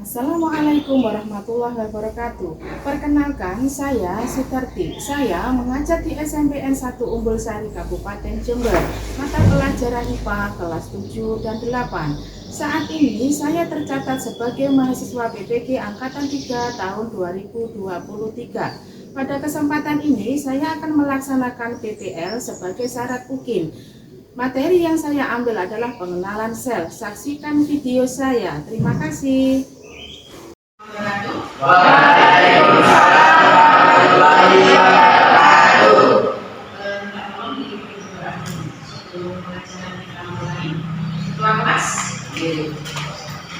Assalamualaikum warahmatullahi wabarakatuh. Perkenalkan, saya Sutarti. Saya mengajar di SMPN 1 Umbul Sari Kabupaten Jember, mata pelajaran IPA kelas 7 dan 8. Saat ini saya tercatat sebagai mahasiswa PPG Angkatan 3 tahun 2023. Pada kesempatan ini saya akan melaksanakan PPL sebagai syarat UKIN. Materi yang saya ambil adalah pengenalan sel. Saksikan video saya. Terima kasih. Waalaikumsalam warahmatullahi wabarakatuh. Ketua kelas.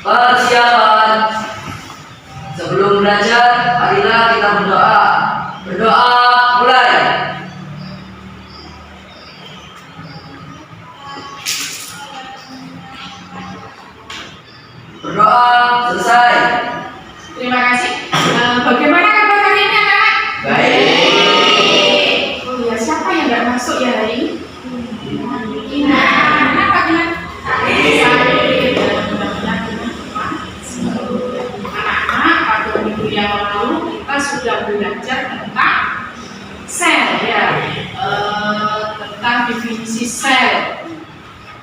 Persiapan. Sebelum belajar, marilah kita berdoa. Berdoa mulai. Berdoa selesai. Terima kasih. Bagaimana kabar hari ini, anak-anak? Baik. Oh ya, siapa yang nggak masuk ya hari ini? Ina. Kenapa Ina? Sakit. Mudah-mudahan anak-anak pada minggu yang lalu kita sudah belajar tentang sel ya, tentang definisi sel.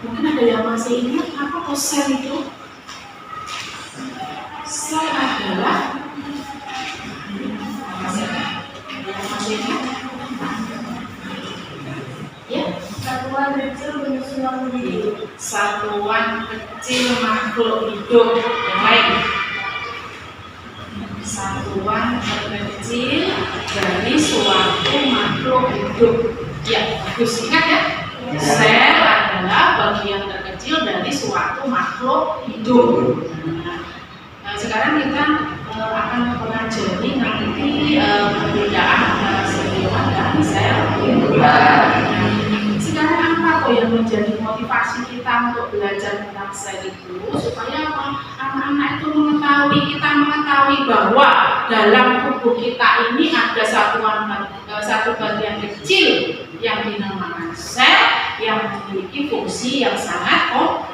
Mungkin ada yang masih ingat apa kok sel itu? Sel adalah satuan kecil penyusunan hidup. Satuan kecil makhluk hidup. Yang lain. Satuan terkecil dari suatu makhluk hidup. Ya, bagus, ingat ya. Sel adalah bagian terkecil dari suatu makhluk hidup. Nah, sekarang kita akan mempelajari nanti perbedaan antara sel hewan dan sel tumbuhan. Sekarang apa kok yang menjadi motivasi kita untuk belajar tentang sel itu? Supaya anak-anak itu kita mengetahui bahwa dalam tubuh kita ini ada satu bagian kecil yang dinamakan sel yang memiliki fungsi yang sangat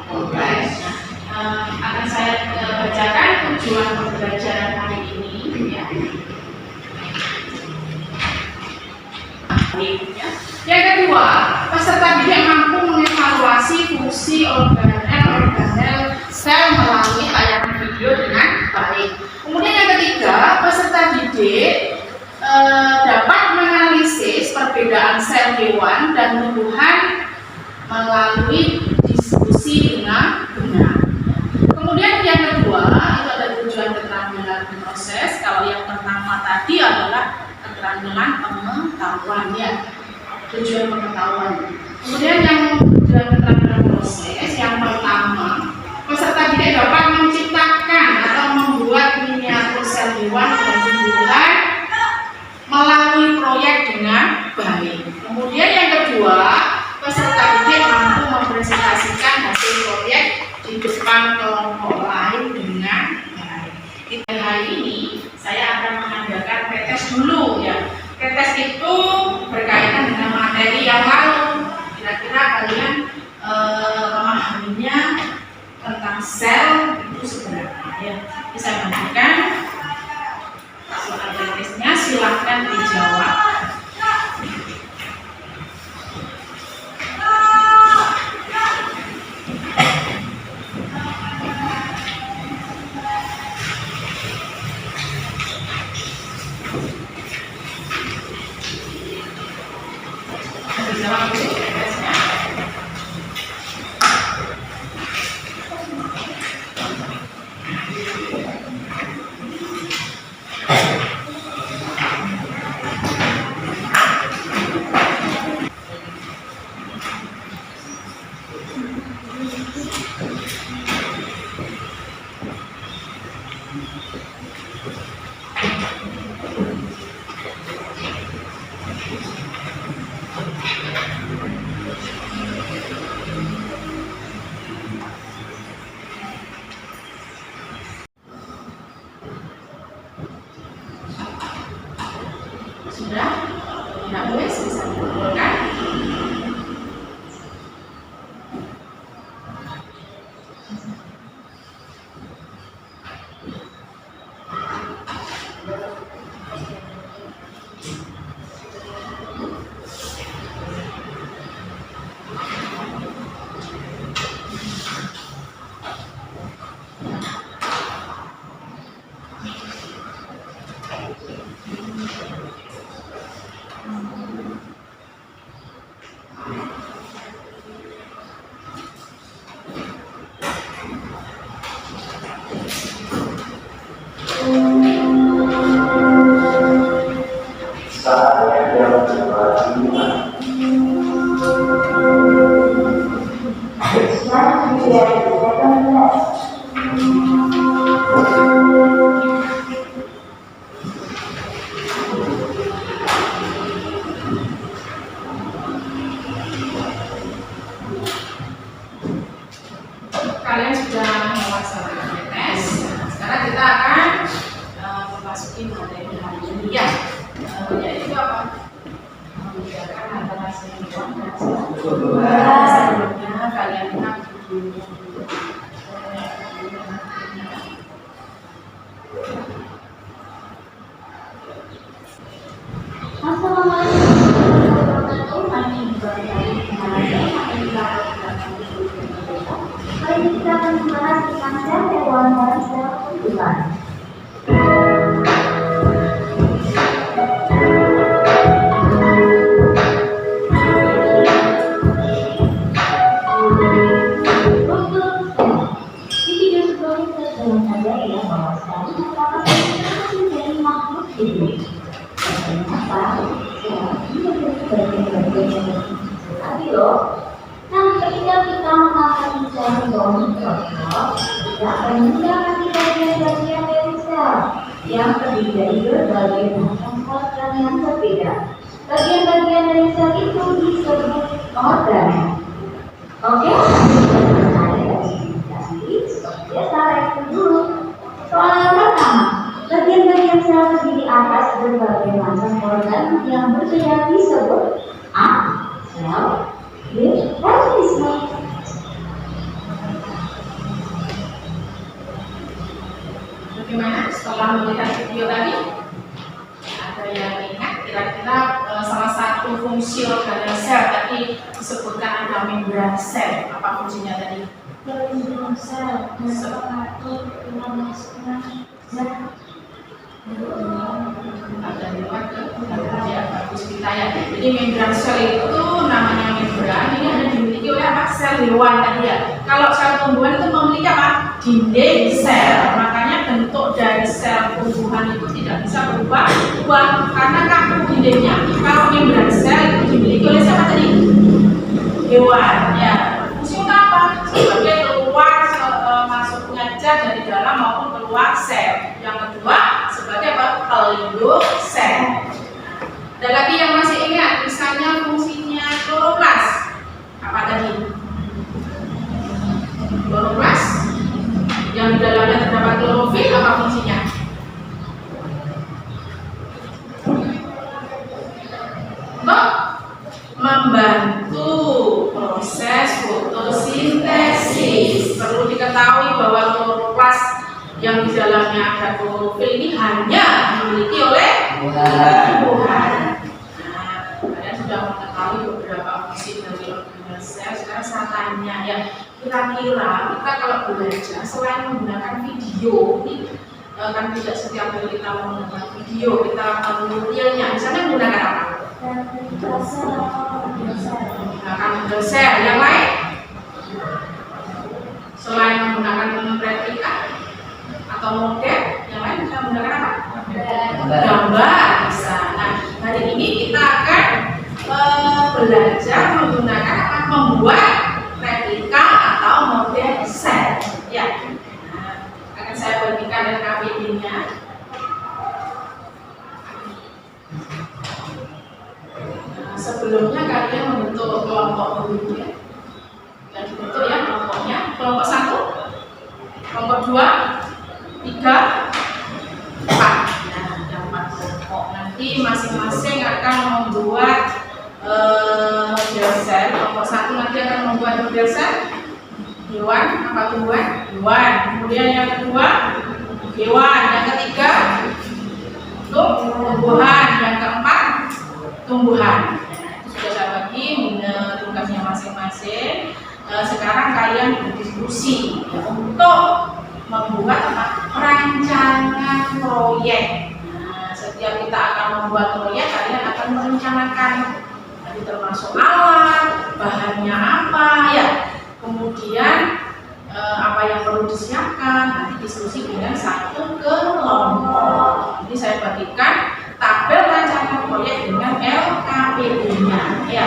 kompleks. Akan saya bacakan tujuan pembelajaran hari ini ya. Yang kedua, peserta didik mampu mengevaluasi fungsi organel sel melalui tayangan video dengan baik. Kemudian yang ketiga, peserta didik dapat menganalisis perbedaan sel hewan dan tumbuhan melalui diskusi dengan benar. Kemudian yang kedua, itu ada tujuan keterampilan proses. Kalau yang pertama tadi adalah keterampilan pengetahuan ya, tujuan pengetahuan. Kemudian yang tujuan keterampilan proses, yang pertama, peserta didik dapat menciptakan atau membuat miniatur sel hewan dan tumbuhan melalui proyek dengan baik. Kemudian yang kedua, peserta didik mampu mempresentasikan hasil proyek di depan kelompok lain dengan baik. Di hari ini saya akan mengadakan pretest dulu ya. Pretest itu berkaitan dengan materi yang lalu. Kira-kira kalian memahaminya tentang sel itu seberapa ya? Bisa bagikan soal pretestnya, silahkan dijawab. Sudah? Tidak boleh bisa dikumpulkan. Kalian sudah melaksanakan tes. Sekarang kita akan memasuki materi hari ini ya. Yaitu apa? Membedakan antara senior dan senior. Sebelumnya kalian lihat dulu. Kali ini kita akan membahas tentang sel hewan dan sel tumbuhan. Di video sebelumnya saya sudah mengajari ya bahwa sel merupakan organisasi dari makhluk hidup. Ternyata sel ini memiliki bagian-bagian yang berbeda lagi loh. Nah, ketika kita mengangkat sel mikro, kita akan mendapati bagian-bagian dari sel yang terdiri dari berbagai macam organ yang berbeda. Bagian-bagian dari sel itu disebut organel. Oke? Nah, dari seperti biasa, itu dulu. Soal yang pertama, bagian-bagian sel terdiri atas berbagai macam organ yang berbeda disebut A. Sel. Organisme. Bagaimana setelah melihat video tadi? Ada yang ingat kira-kira salah satu fungsi organel sel tadi disebutkan ada membran sel. Apa fungsinya tadi? Membran sel mengatur memasukkan zat. Ada lewat ke ya, bagus kita ya. Jadi membran sel itu namanya membran, ini ada dimiliki oleh apa? Sel hewan tadi ya. Kalau sel tumbuhan itu memiliki apa? Dinding sel. Makanya bentuk dari sel tumbuhan itu tidak bisa berubah karena kaku dindingnya. Kalau membran sel itu dimiliki oleh siapa tadi? Hewan ya. Fungsinya apa? Sebagai keluar masuknya zat dari dalam maupun keluar sel. Yang kedua sebagai pelindung sel. Ada lagi yang masih ingat, misalnya fungsinya kloroplas. Apa tadi? Kloroplas yang di dalamnya terdapat klorofil, apa fungsinya? Untuk membantu proses fotosintesis. Perlu diketahui bahwa kloroplas yang di dalamnya ada klorofil ini hanya dimiliki oleh tumbuhan. Nah, kalian sudah mengetahui beberapa fungsi dari organel sel. Sekarang saya tanya ya, kira-kira kita kalau belajar selain menggunakan video ini kan tidak setiap kali kita menggunakan video, kita mengutilnya. Misalnya menggunakan apa? Menggunakan model sel. Yang lain? Selain menggunakan replika atau model, yang lain bisa menggunakan apa? Gambar bisa. Nah, hari ini kita akan belajar menggunakan apa? Membuat replika atau model sel. Ya, nah, akan saya bagikan dengan KPD-nya. Nah, sebelumnya kalian membentuk kelompok dulu ya. Dan dibentuk ya kelompoknya. Kelompok 1, kelompok 2, 3, 4. Nah, ada 4 kelompok. Nanti masing-masing akan membuat model sel. Kelompok 1 nanti akan membuat model sel hewan, apa tumbuhan? Hewan. Kemudian yang kedua hewan, yang ketiga tumbuhan, yang keempat tumbuhan. Nah, itu sudah saya bagi tugasnya masing-masing. Sekarang kalian berdiskusi ya, untuk membuat perancangan proyek. Nah, setiap kita akan membuat proyek, kalian akan merencanakan nanti termasuk alat, bahannya apa ya. Kemudian apa yang perlu disiapkan, nanti diskusi dengan satu kelompok. Jadi saya bagikan tabel rancangan proyek dengan LKPD-nya ya.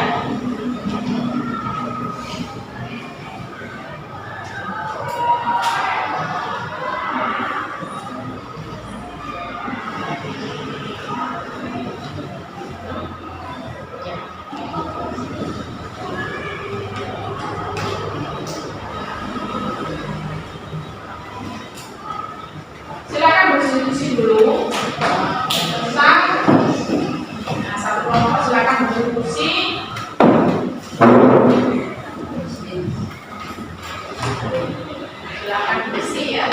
Silakan berdiskusi dulu tentang satu kelompok, silakan berdiskusi. Silakan diskusi ya.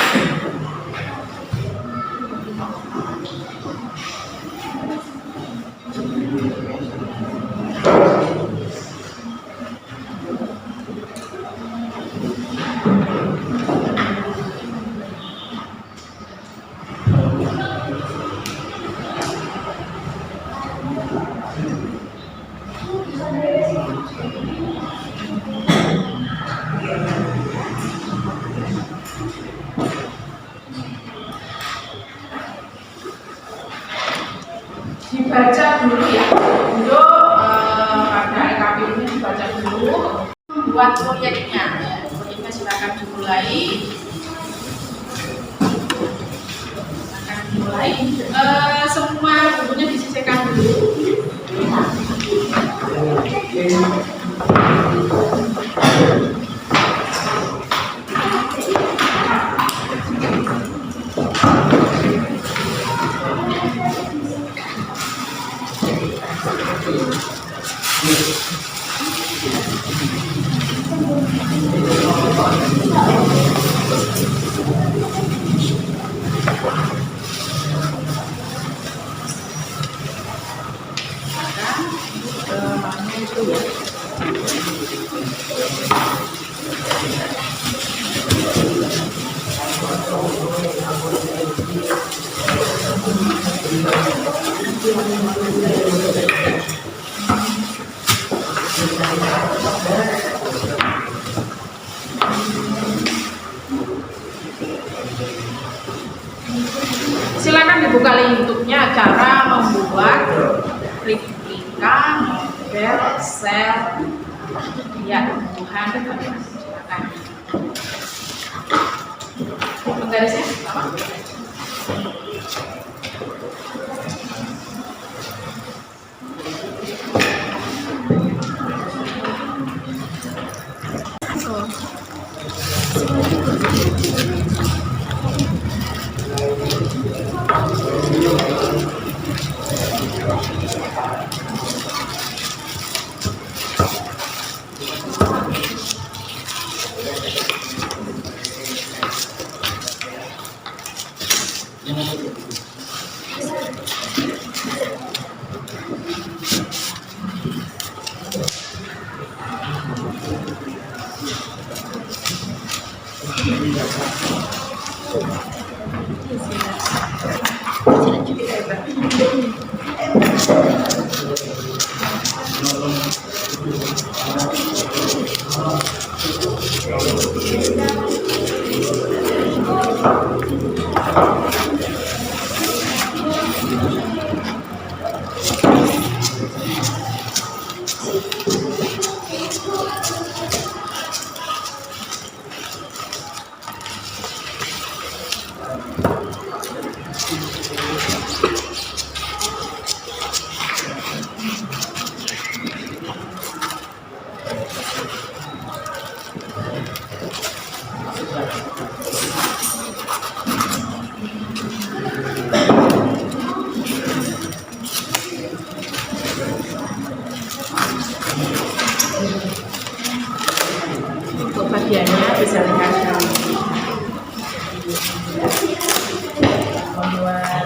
Dibaca dulu ya, untuk pada LKP ini dibaca dulu, membuat proyeknya. Proyeknya silakan dimulai. Semua bukunya disisihkan dulu. Silakan dibuka link YouTube-nya cara membuat replika model sel ya tumbuhan. Silakan. Penggarisnya apa? Untuk bagiannya bisa lihat membuat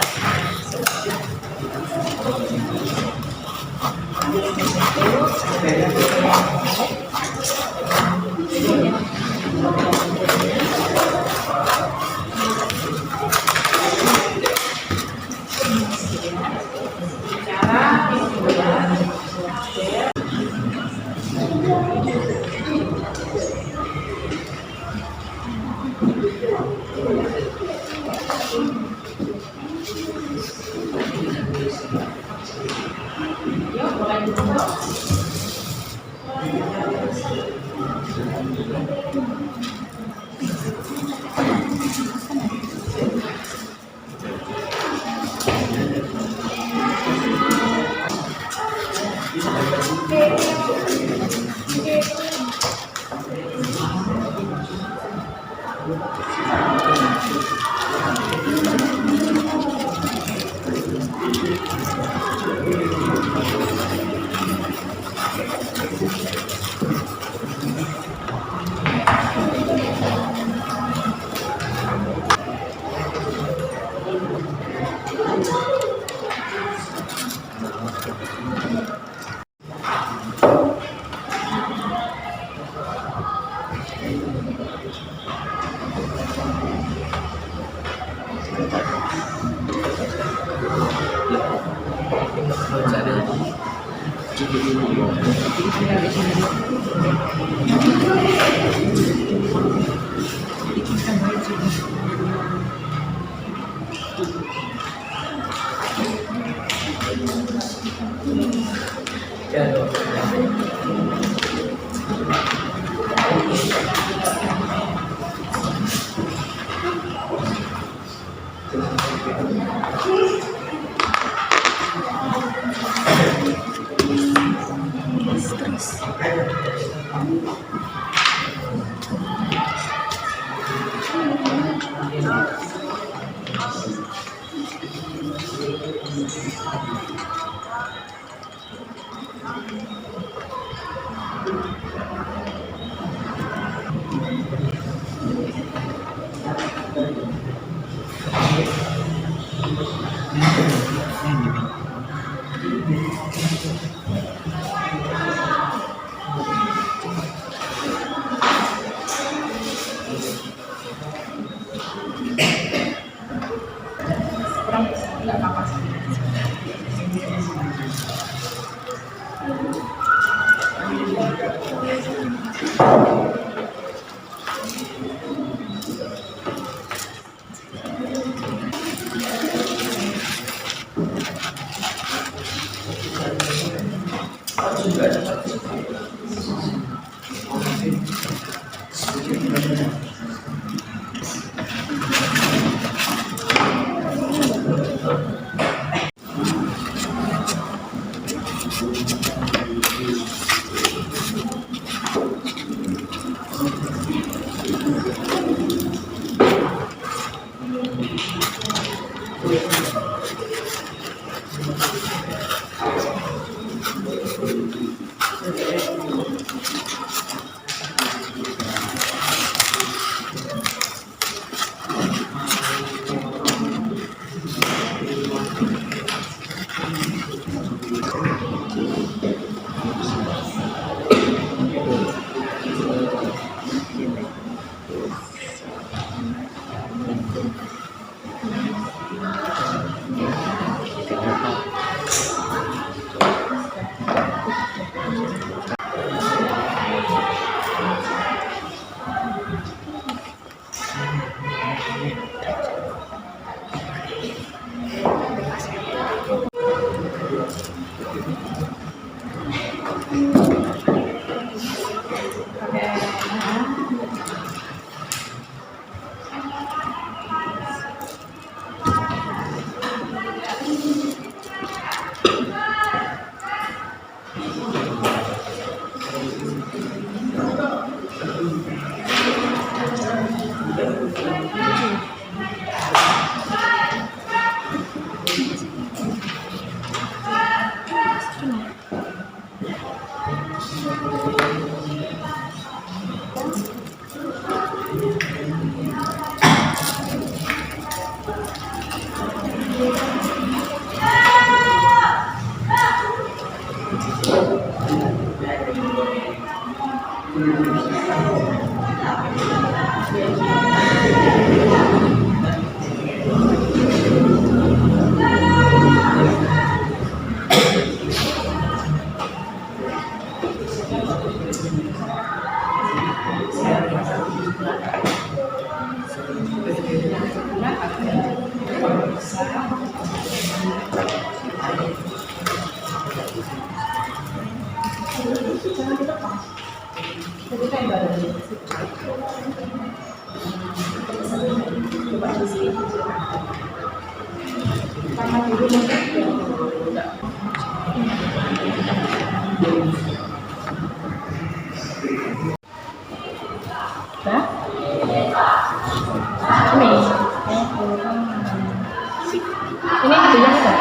Ini gedenya ada?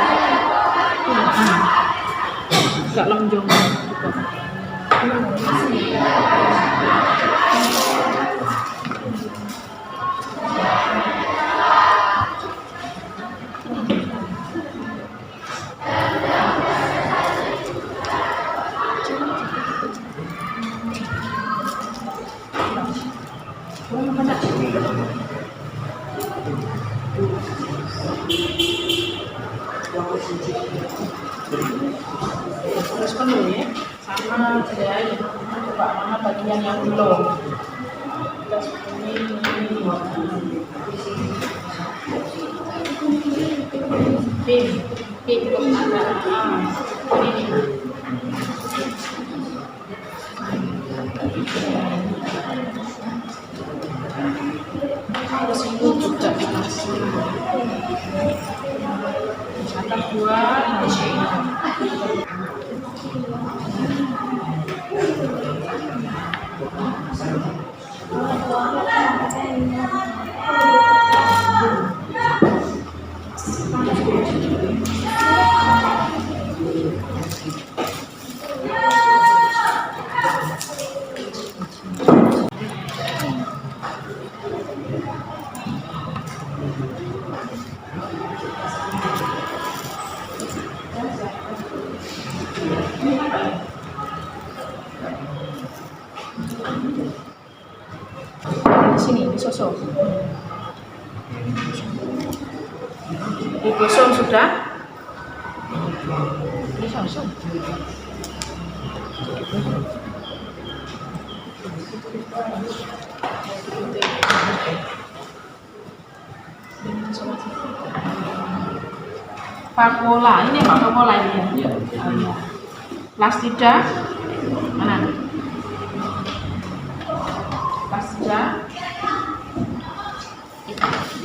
Enggak lonjong juga. Mau makan tak? Teruskan dulu ya, sama ya, coba mana bagian yang belum. Kita seperti ini. Pin untuk ada ini. Harus ini juga dikasih. Catat buat sini disosok. Digosong sudah. Disosok. Pakola, ini apa pakola ini? Plastida, mana? Plastida,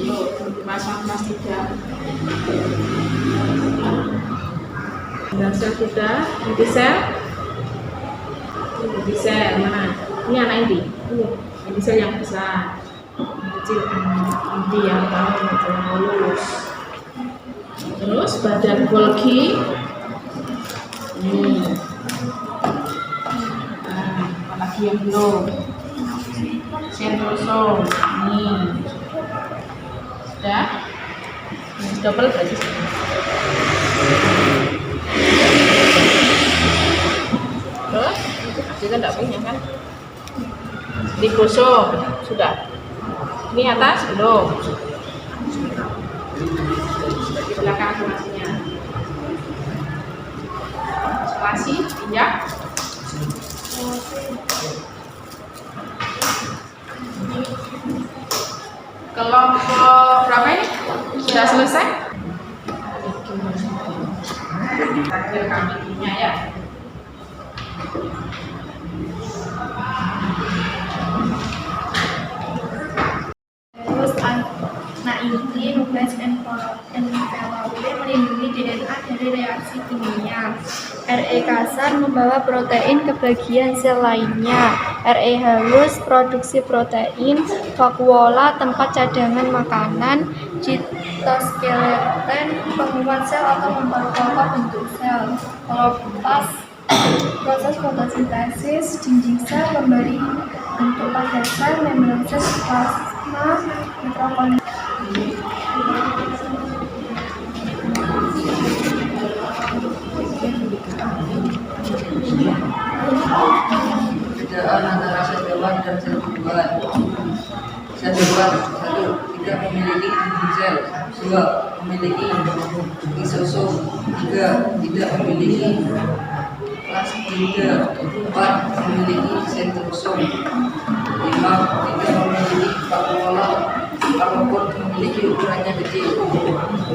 yuk pasang plastida. Dan sel sudah, inti sel mana? Ini anak inti sel yang besar, yang kecil inti yang lurus. Terus badan Golgi ini. Apalagi yang belum. Sentrosom ini. Sudah. Ini double berarti. Terus kita tidak punya kan? Digosok sudah. Ini atas belum. Di belakang isolasinya. Isolasi, injak. Kelompok berapa ini? Sudah selesai? Takdir kambingnya ya. Terus anak inti nukleus envelopnya melindungi DNA dari reaksi kimia. RE kasar membawa protein ke bagian sel lainnya. RE halus produksi protein. Vakuola tempat cadangan makanan. Cytoskeleton penguat sel atau memperkokoh bentuk sel. Klopas proses fotosintesis. Dinding sel memberi bentuk pada sel. Membran sel plasma mitokondria. Perbedaan antara sel hewan dan sel tumbuhan. Sel hewan, 1. Tidak memiliki dinding sel. 2. Memiliki lisosom. 3. Tidak memiliki plastida. 4. Memiliki sentrosom. 5. Tidak memiliki vakuola, kalaupun memiliki ukurannya kecil. 6.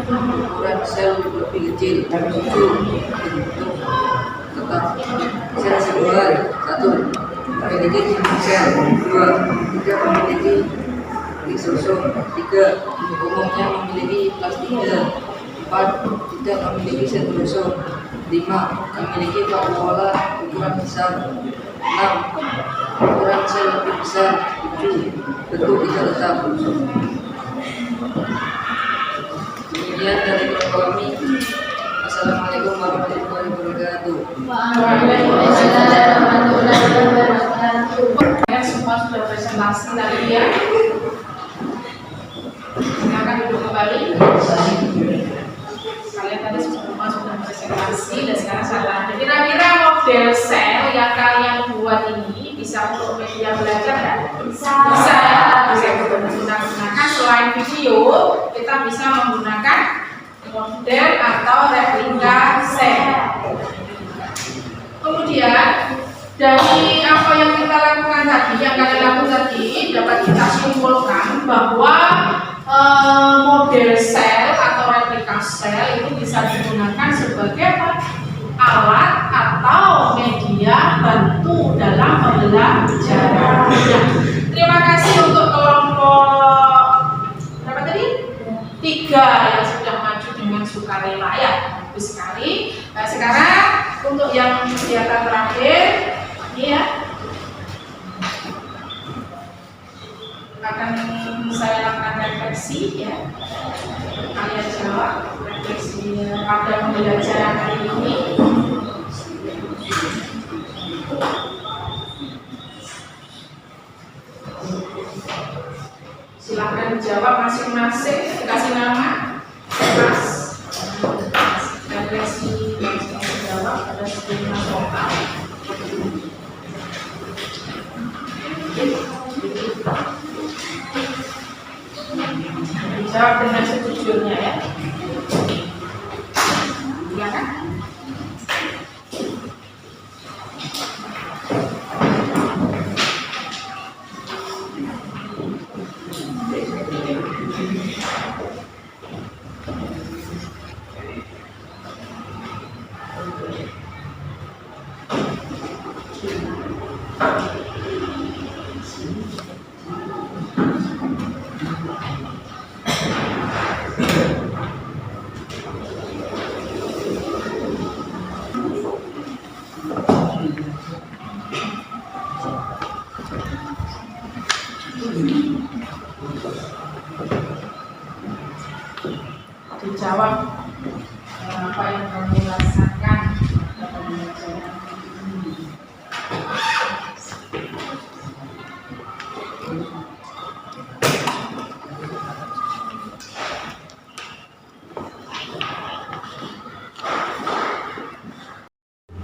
Ukuran sel lebih kecil. 7. Bentuk tetap sel sebulan. 1. Memiliki dinding sel. 2. Tidak memiliki lisosom. 3. Umumnya memiliki plastida. 4. Tidak memiliki sentrosom. 5. Memiliki vakuola ukuran besar. 6. Ukuran sel lebih besar. 7. Bentuk tidak tetap. Demikian dari kelompok kami. Assalamualaikum warahmatullahi wabarakatuh. Waalaikumsalam warahmatullahi wabarakatuh. Ya, semua sudah presentasi tadi ya. Silakan duduk kembali. Kalian tadi semua sudah presentasi dan sekarang saya tanya. Kira-kira model sel yang kalian buat ini bisa untuk media belajar kan? Bisa. Bisa menggunakan selain video, kita bisa menggunakan model atau replika sel. Kemudian dari apa yang kita lakukan tadi, yang kalian lakukan tadi, dapat kita simpulkan bahwa model sel atau replika sel itu bisa digunakan sebagai apa? Alat atau media bantu dalam pembelajaran. Terima kasih untuk kelompok berapa tadi? 3 yang sudah maju dengan sukarela ya, bagus sekali. Nah, sekarang untuk yang kegiatan terakhir ini ya, akan saya lakukan refleksi ya. Kalian jawab refleksi pada pembelajaran hari ini. Silahkan jawab masing-masing, kasih nama, kelas, refleksi yang jawab ada sejumlah vokal. Jawab dengan sejujurnya ya. Silakan. Dijawab apa yang kamu rasakan pada pembelajaran ini.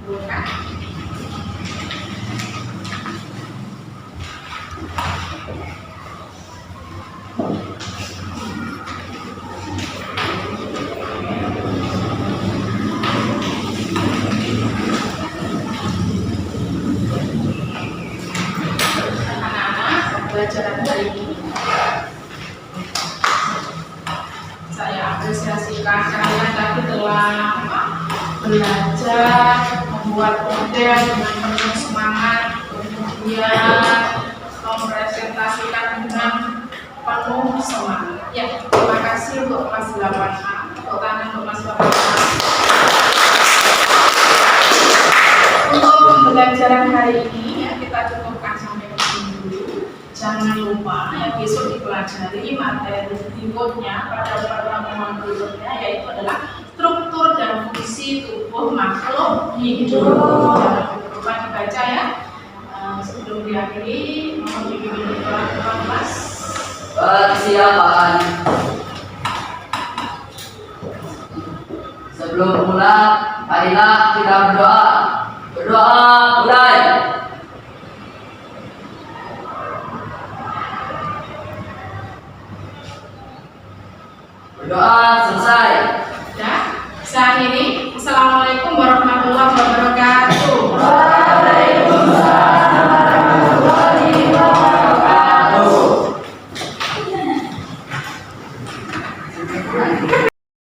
Bukan? Pembelajaran hari ini saya apresiasikan kalian tadi telah belajar membuat model dengan penuh semangat, kemudian mempresentasikan dengan penuh semangat. Ya, terima kasih untuk kelas 8A. Tepuk tangan untuk kelas 8A. Untuk pembelajaran hari ini ya, kita cukupkan sampai di sini dulu. Jangan lupa ya, besok dipelajari materi berikutnya pada pertemuan berikutnya, yaitu adalah struktur dan fungsi tubuh makhluk hidup. Jangan lupa dibaca ya. Sebelum diakhiri, mohon dipimpin doa kelas. Persiapan. Sebelum mulai, marilah kita berdoa. Berdoa mulai. Berdoa selesai. Ya, saat ini Assalamualaikum warahmatullahi